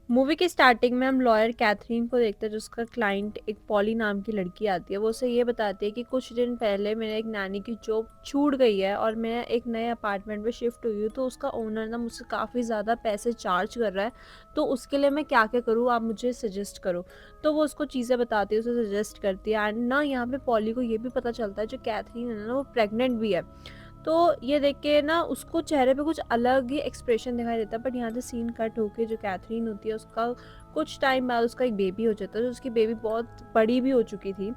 Movie की starting में हम लॉयर कैथरीन को देखते हैं, जिसका क्लाइंट एक पॉली नाम की लड़की आती है। वो उसे ये बताती है कि कुछ दिन पहले मेरे एक नानी की जॉब छूट गई है और मैं एक नए अपार्टमेंट में शिफ्ट हुई हूँ, तो उसका ओनर ना मुझसे काफ़ी ज़्यादा पैसे चार्ज कर रहा है। तो उसके लिए मैं क्या क्या करूँ, आप मुझे सजेस्ट करो। तो वो उसको चीज़ें बताती है, उसे सजेस्ट करती है। एंड ना यहाँ पे पॉली को ये भी पता चलता है जो कैथरीन है ना, वो प्रेग्नेंट भी है। तो ये देख के ना उसको चेहरे पे कुछ अलग ही एक्सप्रेशन दिखाई देता है। बट यहाँ से सीन कट होके जो कैथरीन होती है, उसका कुछ टाइम बाद उसका एक बेबी हो जाता है। तो उसकी बेबी बहुत बड़ी भी हो चुकी थी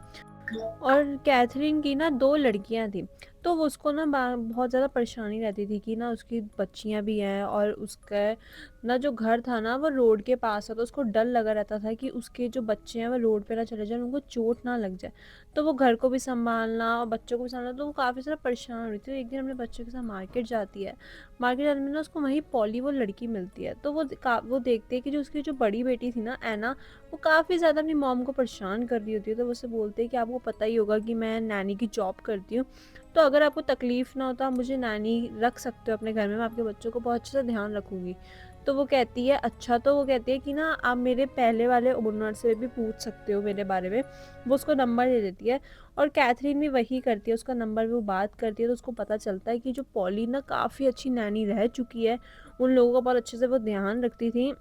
और कैथरीन की ना 2 लड़कियाँ थी। तो वो उसको ना बहुत ज़्यादा परेशानी रहती थी कि ना उसकी बच्चियाँ भी हैं और उसका ना जो घर था ना वो रोड के पास है। तो उसको डर लगा रहता था कि उसके जो बच्चे हैं वो रोड पे ना चले जाएँ, उनको चोट ना लग जाए। तो वो घर को भी सँभालना और बच्चों को भी सँभालना, तो वो काफ़ी ज़्यादा परेशान हो रही थी। तो एक दिन अपने बच्चों के साथ मार्केट जाती है। मार्केट जाने में ना उसको वहीं पॉली वो लड़की मिलती है। तो वो देखती है कि जो उसकी जो बड़ी बेटी थी ना ऐना, वो काफ़ी ज़्यादा अपनी मॉम को परेशान कर रही होती है। तो वो उससे बोलते हैं कि आपको पता ही होगा कि मैं नैनी की जॉब करती हूँ, तो अगर आपको तकलीफ़ ना हो तो आप मुझे नैनी रख सकते हो अपने घर में, मैं आपके बच्चों को बहुत अच्छे से ध्यान रखूँगी। तो वो कहती है अच्छा। तो वो कहती है कि ना आप मेरे पहले वाले ओनर से भी पूछ सकते हो मेरे बारे में। वो उसको नंबर दे देती है और कैथरीन भी वही करती है, उसका नंबर वो बात करती है। तो उसको पता चलता है कि जो पॉली ना काफ़ी अच्छी नैनी रह चुकी है, उन लोगों का बहुत अच्छे से वो ध्यान रखती थी।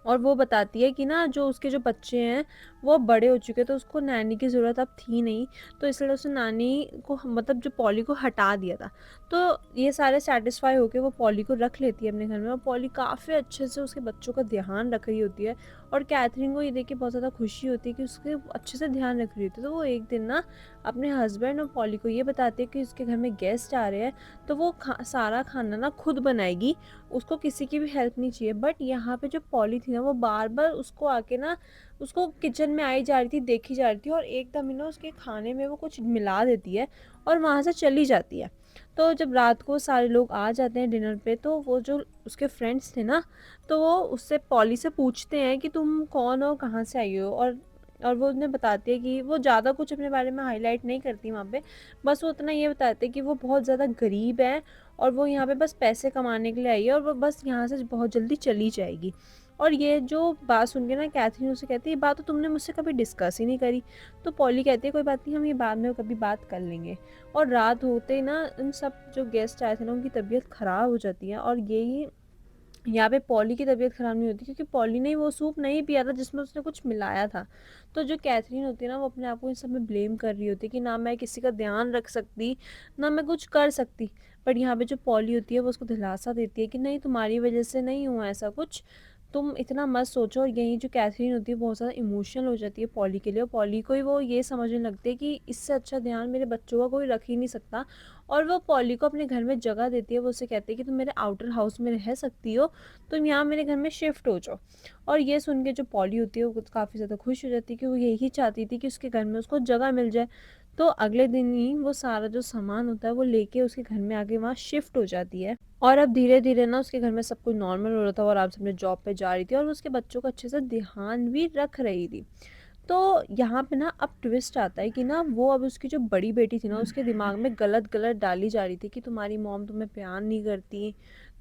और वो बताती है कि ना जो उसके जो बच्चे हैं वो अब बड़े हो चुके हैं, तो उसको नैनी की ज़रूरत अब थी नहीं। तो इसलिए उसने नानी को मतलब जो पॉली को हटा दिया था। तो ये सारे सैटिस्फाई होके वो पॉली को रख लेती है अपने घर में और पॉली काफ़ी अच्छे से उसके बच्चों का ध्यान रख रही होती है। और कैथरीन को ये देख के बहुत ज़्यादा खुशी होती है कि उसके अच्छे से ध्यान रख रही होती है। तो वो एक दिन ना अपने हस्बैंड और पॉली को ये बताती है कि उसके घर में गेस्ट आ रहे हैं, तो वो सारा खाना ना खुद बनाएगी, उसको किसी की भी हेल्प नहीं चाहिए। बट यहाँ पे जो पॉली थी ना वो बार-बार उसको आके ना उसको किचन में आई जा रही थी, देखी जा रही थी और एकदम ही ना उसके खाने में वो कुछ मिला देती है और वहाँ से चली जाती है। तो जब रात को सारे लोग आ जाते हैं डिनर पे, तो वो जो उसके फ्रेंड्स थे ना, तो वो उससे पॉली से पूछते हैं कि तुम कौन हो, कहाँ से आई हो? और वो उन्हें बताती है कि वो ज़्यादा कुछ अपने बारे में हाइलाइट नहीं करती वहाँ पे। बस वो इतना ये बताते हैं कि वो बहुत ज़्यादा गरीब है और वो यहाँ पे बस पैसे कमाने के लिए आई है और वो बस यहाँ से बहुत जल्दी चली जाएगी। और ये जो बात सुन के ना कैथरीन उसे कहती है, ये बात तो तुमने मुझसे कभी डिस्कस ही नहीं करी। तो पॉली कहती है कोई बात नहीं, हम ये बाद में कभी बात कर लेंगे। और रात होते ही ना उन सब जो गेस्ट आए थे ना उनकी तबीयत ख़राब हो जाती है और यही यहाँ पे पॉली की तबीयत ख़राब नहीं होती क्योंकि पॉली ने वो सूप नहीं पिया था जिसमें उसने कुछ मिलाया था। तो जो कैथरीन होती है ना वो अपने आप को इन सब में ब्लेम कर रही होती है कि ना मैं किसी का ध्यान रख सकती, ना मैं कुछ कर सकती। बट यहाँ पे जो पॉली होती है वो उसको दिलासा देती है कि नहीं, तुम्हारी वजह से नहीं हुआ ऐसा कुछ, तुम इतना मत सोचो। और यही जो कैथरीन होती है बहुत ज़्यादा इमोशनल हो जाती है पॉली के लिए और पॉली को ही वो ये समझने लगती है कि इससे अच्छा ध्यान मेरे बच्चों का कोई रख ही नहीं सकता। और वो पॉली को अपने घर में जगह देती है, वो उसे कहती है कि तुम मेरे आउटर हाउस में रह सकती हो, तुम यहाँ मेरे घर में शिफ्ट हो जाओ। और ये सुन के जो पॉली होती है वो काफ़ी ज़्यादा खुश हो जाती है कि वो यही चाहती थी कि उसके घर में उसको जगह मिल जाए। तो अगले दिन ही वो सारा जो सामान होता है वो लेके उसके घर में आके वहाँ शिफ्ट हो जाती है। और अब धीरे-धीरे ना उसके घर में सब कुछ नॉर्मल हो रहा था और आराम से अपने जॉब पे जा रही थी और वो उसके बच्चों का अच्छे से ध्यान भी रख रही थी। तो यहाँ पे ना अब ट्विस्ट आता है कि ना वो अब उसकी जो बड़ी बेटी थी ना उसके दिमाग में गलत-गलत डाली जा रही थी कि तुम्हारी मॉम तुम्हें प्यार नहीं करती,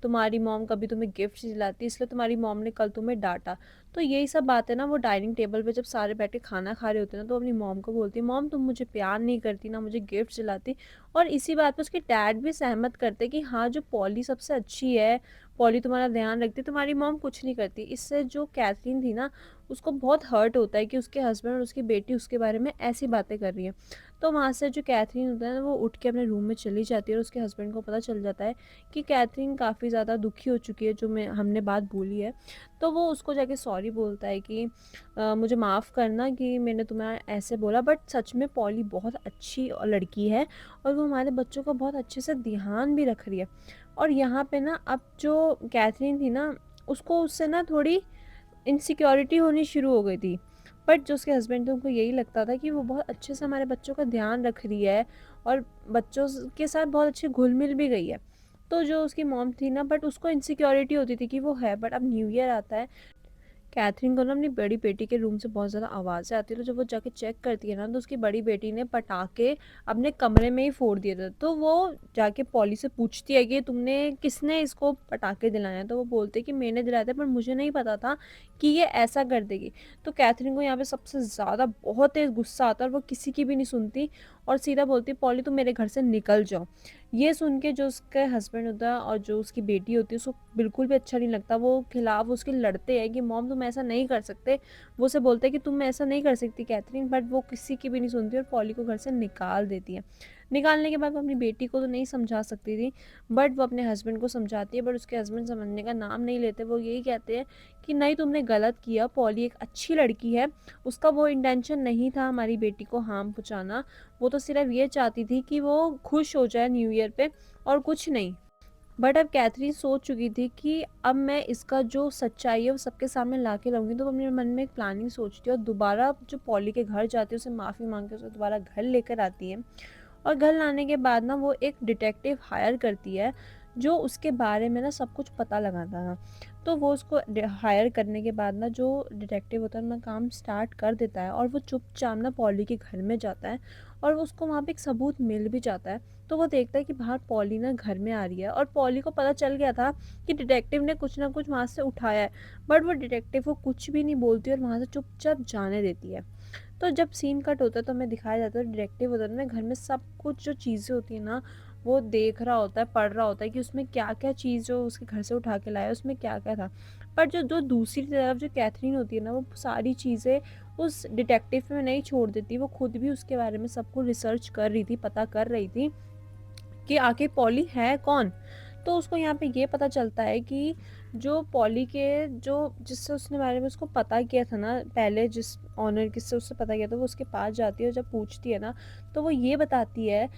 तुम्हारी मॉम कभी तुम्हें गिफ्ट्स नहीं दिलाती, इसलिए तुम्हारी मॉम ने कल तुम्हें डाँटा। तो यही सब बातें ना वो डाइनिंग टेबल पे जब सारे बैठ के खाना खा रहे होते हैं ना, तो अपनी मॉम को बोलती है, मॉम तुम मुझे प्यार नहीं करती, ना मुझे गिफ्ट्स दिलाती। और इसी बात पे उसके डैड भी सहमत करते हैं कि हाँ, जो पॉली सबसे अच्छी है, पॉली तुम्हारा ध्यान रखती है, तुम्हारी मॉम कुछ नहीं करती। इससे जो कैथरीन थी ना उसको बहुत हर्ट होता है कि उसके हस्बैंड और उसकी बेटी उसके बारे में ऐसी बातें कर रही है। तो वहाँ से जो कैथरीन होता है ना वो उठ के अपने रूम में चली जाती है और उसके हस्बैंड को पता चल जाता है कि कैथरीन काफ़ी ज़्यादा दुखी हो चुकी है जो मैं हमने बात बोली है। तो वो उसको जाके सॉरी बोलता है कि मुझे माफ़ करना कि मैंने तुम्हें ऐसे बोला, बट सच में पॉली बहुत अच्छी लड़की है और वो हमारे बच्चों का बहुत अच्छे से ध्यान भी रख रही है। और यहाँ पे ना अब जो कैथरीन थी ना उसको उससे ना थोड़ी इनसिक्योरिटी होनी शुरू हो गई थी। बट जो उसके हस्बैंड थे उनको यही लगता था कि वो बहुत अच्छे से हमारे बच्चों का ध्यान रख रही है और बच्चों के साथ बहुत अच्छे घुल-मिल भी गई है। तो जो उसकी मॉम थी ना, बट उसको इनसिक्योरिटी होती थी कि वो है। बट अब न्यू ईयर आता है, कैथरीन को ना अपनी बड़ी बेटी के रूम से बहुत ज़्यादा आवाज़ें आती है, तो जब वो जाके चेक करती है ना, तो उसकी बड़ी बेटी ने पटाखे अपने कमरे में ही फोड़ दिए थे। तो वो जाके पॉली से पूछती है कि तुमने किसने इसको पटाखे दिलाए हैं? तो वो बोलते हैं कि मैंने दिलाए थे, पर मुझे नहीं पता था कि ये ऐसा कर देगी। तो कैथरीन को यहाँ पे सबसे ज़्यादा बहुत तेज़ गुस्सा आता है और वो किसी की भी नहीं सुनती और सीधा बोलती है, पॉली तुम मेरे घर से निकल जाओ। ये सुन के जो उसका हस्बैंड होता है और जो उसकी बेटी होती है, उसको बिल्कुल भी अच्छा नहीं लगता। वो खिलाफ उसके लड़ते हैं कि मॉम तुम ऐसा नहीं कर सकते। वो उसे बोलते हैं कि तुम ऐसा नहीं कर सकती कैथरीन, बट वो किसी की भी नहीं सुनती और पॉली को घर से निकाल देती है। निकालने के बाद वो अपनी बेटी को तो नहीं समझा सकती थी, बट वो अपने हस्बैंड को समझाती है, बट उसके हस्बैंड समझने का नाम नहीं लेते। वो यही कहते हैं कि नहीं, तुमने गलत किया, पॉली एक अच्छी लड़की है, उसका वो इंटेंशन नहीं था हमारी बेटी को हार्म पहुँचाना। वो तो सिर्फ ये चाहती थी कि वो खुश हो जाए न्यू ईयर पे और कुछ नहीं। बट अब कैथरीन सोच चुकी थी कि अब मैं इसका जो सच्चाई है वो सबके सामने ला के लाऊंगी। तो वो अपने मन में एक प्लानिंग सोचती है और दोबारा जो पॉली के घर जाती है, उसे माफ़ी मांग के उसे दोबारा घर लेकर आती है। और घर लाने के बाद ना वो एक डिटेक्टिव हायर करती है जो उसके बारे में ना सब कुछ पता लगाता था। तो वो उसको हायर करने के बाद ना जो डिटेक्टिव होता है अपना काम स्टार्ट कर देता है और वो चुपचाप ना पॉली के घर में जाता है और उसको वहाँ पे एक सबूत मिल भी जाता है। तो वो देखता है कि बाहर पॉली ना घर में आ रही है और पॉली को पता चल गया था कि डिटेक्टिव ने कुछ ना कुछ वहाँ से उठाया है, बट वो डिटेक्टिव को कुछ भी नहीं बोलती और वहाँ से चुपचाप जाने देती है। तो जब सीन कट होता है तो हमें दिखाया जाता है डिटेक्टिव होता है ना घर में सब कुछ जो चीज़ें होती है ना, वो देख रहा होता है, पढ़ रहा होता है कि उसमें क्या क्या चीज़ जो उसके घर से उठा के लाया उसमें क्या क्या था। पर जो जो दूसरी तरफ जो कैथरीन होती है ना, वो सारी चीज़ें उस डिटेक्टिव में नहीं छोड़ देती। वो खुद भी उसके बारे में सब कुछ रिसर्च कर रही थी, पता कर रही थी कि आखिर पॉली है कौन। तो उसको यहाँ पे ये पता चलता है कि जो पॉली के जो जिससे उसने बारे में उसको पता किया था ना पहले, जिस ऑनर किससे उससे पता किया था, वो उसके पास जाती है और जब पूछती है ना, तो वो ये बताती है,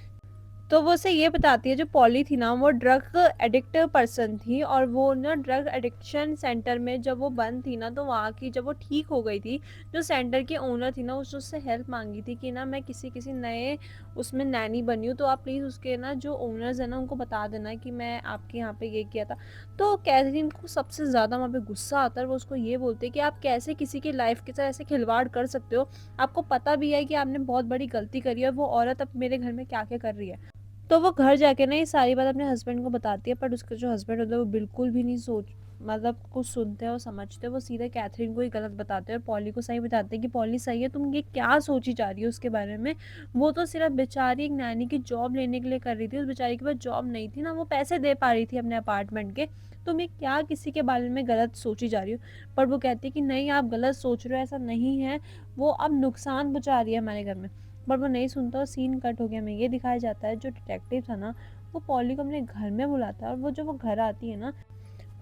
तो वो उसे ये बताती है जो पॉली थी ना, वो ड्रग एडिक्ट पर्सन थी और वो ना ड्रग एडिक्शन सेंटर में जब वो बंद थी ना, तो वहाँ की जब वो ठीक हो गई थी, जो सेंटर की ओनर थी ना, उससे हेल्प मांगी थी कि ना मैं किसी किसी नए उसमें नैनी बनी हूँ, तो आप प्लीज़ उसके ना जो ओनर्स है ना उनको बता देना कि मैं आपके यहाँ पे ये किया था। तो कैथरीन को सबसे ज़्यादा वहाँ पे गुस्सा आता है। वो उसको ये बोलते हैं कि आप कैसे किसी की लाइफ के साथ ऐसे खिलवाड़ कर सकते हो, आपको पता भी है कि आपने बहुत बड़ी गलती करी है, वो औरत अब मेरे घर में क्या क्या कर रही है। तो वो घर जाके ना ये सारी बात अपने हस्बैंड को बताती है, पर उसका जो हस्बैंड होता है वो बिल्कुल भी नहीं मतलब कुछ सुनते हैं और समझते हैं। वो सीधे कैथरीन को ही गलत बताते हैं और पॉली को सही बताते हैं कि पॉली सही है, तुम ये क्या सोची जा रही हो उसके बारे में। वो तो सिर्फ बेचारी एक नैनी की जॉब लेने के लिए कर रही थी, उस बेचारी के पास जॉब नहीं थी ना, वो पैसे दे पा रही थी अपने अपार्टमेंट के। तुम ये क्या किसी के बारे में गलत सोची जा रही हो। पर वो कहती है कि नहीं, आप गलत सोच रहे हो, ऐसा नहीं है, वो अब नुकसान पहुँचा रही है हमारे घर में। बट वो नहीं सुनता और सीन कट हो गया। हमें ये दिखाया जाता है जो डिटेक्टिव था ना, वो पॉली को अपने घर में बुलाता है और वो जब वो घर आती है ना,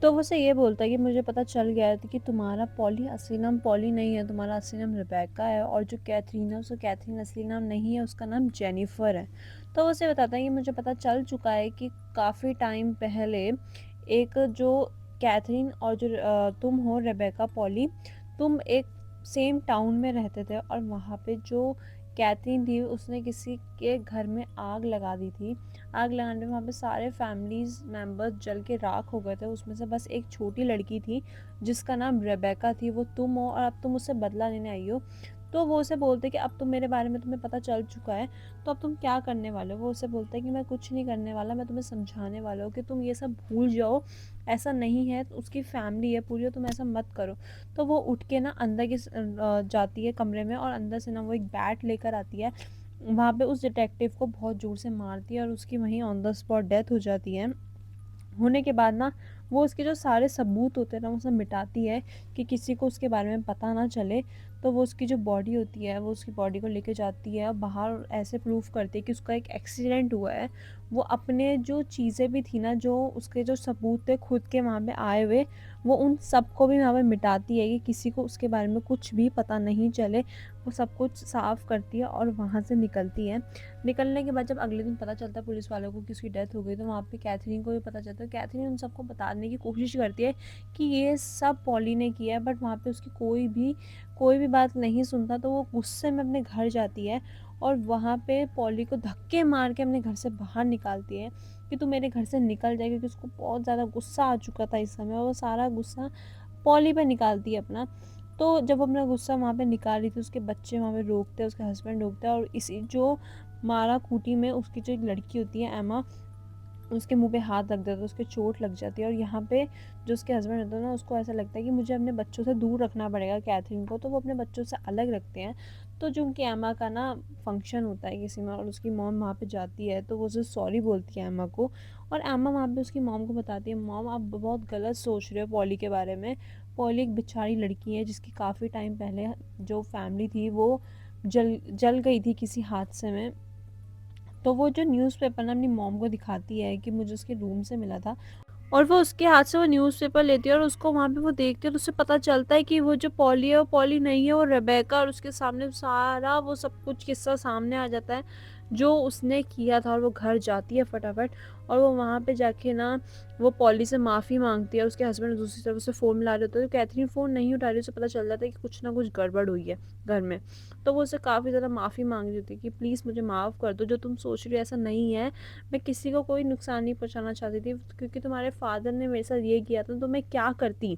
तो वो उसे ये बोलता है कि मुझे पता चल गया है कि तुम्हारा पॉली असली नाम पॉली नहीं है, तुम्हारा असली नाम रिबेका है, और जो कैथरीन है उसका कैथरीन असली नाम नहीं है, उसका नाम जेनिफर है। तो वो उसे बताता है कि मुझे पता चल चुका है कि काफ़ी टाइम पहले एक जो कैथरीन और जो तुम हो रिबेका पॉली, तुम एक सेम टाउन में रहते थे और वहाँ पे जो कैथरीन थी उसने किसी के घर में आग लगा दी थी। आग लगाने में वहाँ पे सारे फैमिलीज मेम्बर्स जल के राख हो गए थे। उसमें से बस एक छोटी लड़की थी जिसका नाम रेबेका थी, वो तुम हो और अब तुम उससे बदला लेने आई हो। तो वो उसे बोलते कि अब तुम मेरे बारे में तुम्हें पता चल चुका है, तो अब तुम क्या करने वाले हो। वो उसे बोलता है कि मैं कुछ नहीं करने वाला, मैं तुम्हें समझाने वाला हूँ कि तुम ये सब भूल जाओ, ऐसा नहीं है, उसकी फैमिली है पूरी, तुम ऐसा मत करो। तो वो उठ के ना अंदर की जाती है कमरे में और अंदर से ना वो एक बैट लेकर आती है। वहाँ पे उस डिटेक्टिव को बहुत ज़ोर से मारती है और उसकी वहीं ऑन द स्पॉट डेथ हो जाती है। होने के बाद ना वो उसके जो सारे सबूत होते हैं ना वो सब मिटाती है कि किसी को उसके बारे में पता ना चले। तो वो उसकी जो बॉडी होती है वो उसकी बॉडी को लेके जाती है और बाहर ऐसे प्रूफ करती है कि उसका एक एक्सीडेंट हुआ है। वो अपने जो चीज़ें भी थी ना, जो उसके जो सबूत थे खुद के वहाँ पे आए हुए, वो उन सबको भी वहाँ पे मिटाती है कि किसी को उसके बारे में कुछ भी पता नहीं चले। वो सब कुछ साफ़ करती है और वहाँ से निकलती है। निकलने के बाद जब अगले दिन पता चलता है पुलिस वालों को कि उसकी डेथ हो गई, तो वहाँ पे कैथरीन को भी पता चलता है। कैथरीन उन सबको बताने की कोशिश करती है कि ये सब पॉली ने किया है, बट वहाँ पे उसकी कोई भी बात नहीं सुनता। तो वो गुस्से में अपने घर जाती है और वहाँ पे पॉली को धक्के मार के अपने घर से बाहर निकालती है कि तू मेरे घर से निकल जाए, क्योंकि उसको बहुत ज़्यादा गुस्सा आ चुका था इस समय और वो सारा गुस्सा पॉली पे निकालती है अपना। तो जब अपना गुस्सा वहाँ पे निकाल रही थी, उसके बच्चे वहाँ पे रोकते हैं, उसके हस्बैंड रोकता है, और इसी जो मारा कूटी में उसकी जो एक लड़की होती है एमा, उसके मुँह पे हाथ रख देता है, तो उसके चोट लग जाती है। और यहाँ पे जो उसके हस्बैंड होता है ना, उसको ऐसा लगता है कि मुझे अपने बच्चों से दूर रखना पड़ेगा कैथरीन को, तो वो अपने बच्चों से अलग रखते हैं। तो जो उनकी एमा का ना फंक्शन होता है किसी में, और उसकी मॉम वहाँ पे जाती है, तो वो उसे सॉरी बोलती है एमा को। और एमा वहाँ पे उसकी मॉम को बताती है, मॉम आप बहुत गलत सोच रहे हो पॉली के बारे में। पॉली एक बेचारी लड़की है जिसकी काफ़ी टाइम पहले जो फैमिली थी वो जल जल गई थी किसी हादसे में। तो वो जो न्यूज़पेपर ना अपनी मॉम को दिखाती है कि मुझे उसके रूम से मिला था, और वो उसके हाथ से वो न्यूज़पेपर लेती है, और उसको वहाँ पे वो देखती है, तो उसे पता चलता है कि वो जो पॉली है वो पॉली नहीं है, वो रेबेका। और उसके सामने सारा वो सब कुछ किस्सा सामने आ जाता है जो उसने किया था। और वो घर जाती है फटाफट, और वो वहाँ पे जाके ना वो पॉली से माफ़ी मांगती है। उसके हस्बैंड दूसरी तरफ से फ़ोन मिला रहे होते हैं, तो कैथरीन फ़ोन नहीं उठा रही, उसे पता चल जाता है कि कुछ ना कुछ गड़बड़ हुई है घर में। तो वो उससे काफ़ी ज़्यादा माफ़ी मांग रही होती है कि प्लीज़ मुझे माफ़ कर दो, जो तुम सोच रही हो ऐसा नहीं है, मैं किसी को कोई नुकसान नहीं पहुंचाना चाहती थी, क्योंकि तुम्हारे फादर ने मेरे साथ ये किया था तो मैं क्या करती।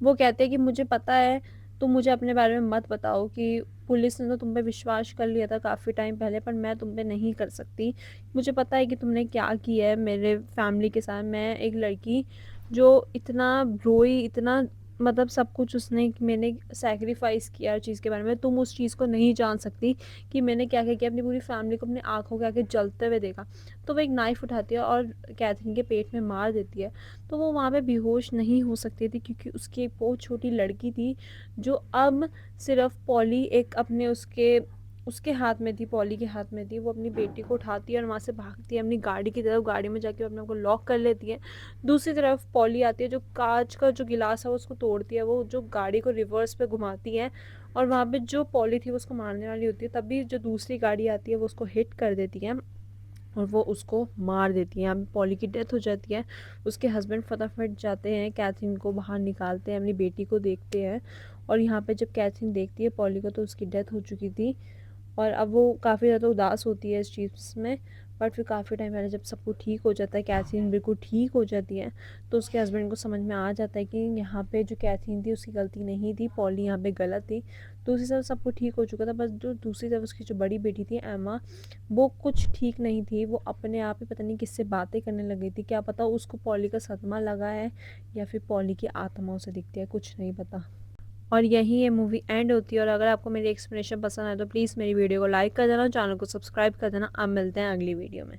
वो कहते हैं कि मुझे पता है, तुम मुझे अपने बारे में मत बताओ कि पुलिस ने तो तुम पे विश्वास कर लिया था काफ़ी टाइम पहले, पर मैं तुम पे नहीं कर सकती। मुझे पता है कि तुमने क्या किया है मेरे फैमिली के साथ। मैं एक लड़की जो इतना रोई, इतना मतलब सब कुछ उसने, मैंने सैक्रिफाइस किया हर चीज़ के बारे में, तुम उस चीज़ को नहीं जान सकती कि मैंने क्या क्या किया। अपनी पूरी फैमिली को अपनी आंखों के आगे जलते हुए देखा। तो वो एक नाइफ़ उठाती है और कैथरीन के पेट में मार देती है। तो वो वहाँ पे बेहोश नहीं हो सकती थी, क्योंकि उसकी एक बहुत छोटी लड़की थी जो अब सिर्फ पॉली एक अपने उसके उसके हाथ में थी, पॉली के हाथ में थी। वो अपनी बेटी को उठाती है और वहाँ से भागती है अपनी गाड़ी की तरफ। गाड़ी में जाके वो अपने आप को लॉक कर लेती है। दूसरी तरफ पॉली आती है, जो कांच का जो गिलास है वो उसको तोड़ती है, वो जो गाड़ी को रिवर्स पे घुमाती है, और वहाँ पे जो पॉली थी वो उसको मारने वाली होती है, तभी जो दूसरी गाड़ी आती है वो उसको हिट कर देती है और वो उसको मार देती है। यहाँ पे पॉली की डेथ हो जाती है। उसके हस्बैंड फटाफट जाते हैं, कैथरीन को बाहर निकालते हैं, अपनी बेटी को देखते हैं। और यहाँ पे जब कैथरीन देखती है पॉली को, तो उसकी डेथ हो चुकी थी। और अब वो काफ़ी ज़्यादा उदास होती है इस चीज़ में। बट फिर काफ़ी टाइम पहले जब सब कुछ ठीक हो जाता है, कैथरीन बिल्कुल ठीक हो जाती है, तो उसके हस्बैंड को समझ में आ जाता है कि यहाँ पे जो कैथरीन थी उसकी गलती नहीं थी, पॉली यहाँ पे गलत थी। दूसरी तरफ सब कुछ ठीक हो चुका था, बस जो दूसरी तरफ उसकी जो बड़ी बेटी थी एमा, वो कुछ ठीक नहीं थी। वो अपने आप ही पता नहीं किससे बातें करने लग गई थी, क्या पता उसको पॉली का सदमा लगा है या फिर पॉली की आत्मा उसे दिखती है, कुछ नहीं पता। और यही ये मूवी एंड होती है। और अगर आपको मेरी एक्सप्लेनेशन पसंद आए तो प्लीज़ मेरी वीडियो को लाइक कर देना, चैनल को सब्सक्राइब कर देना। अब मिलते हैं अगली वीडियो में।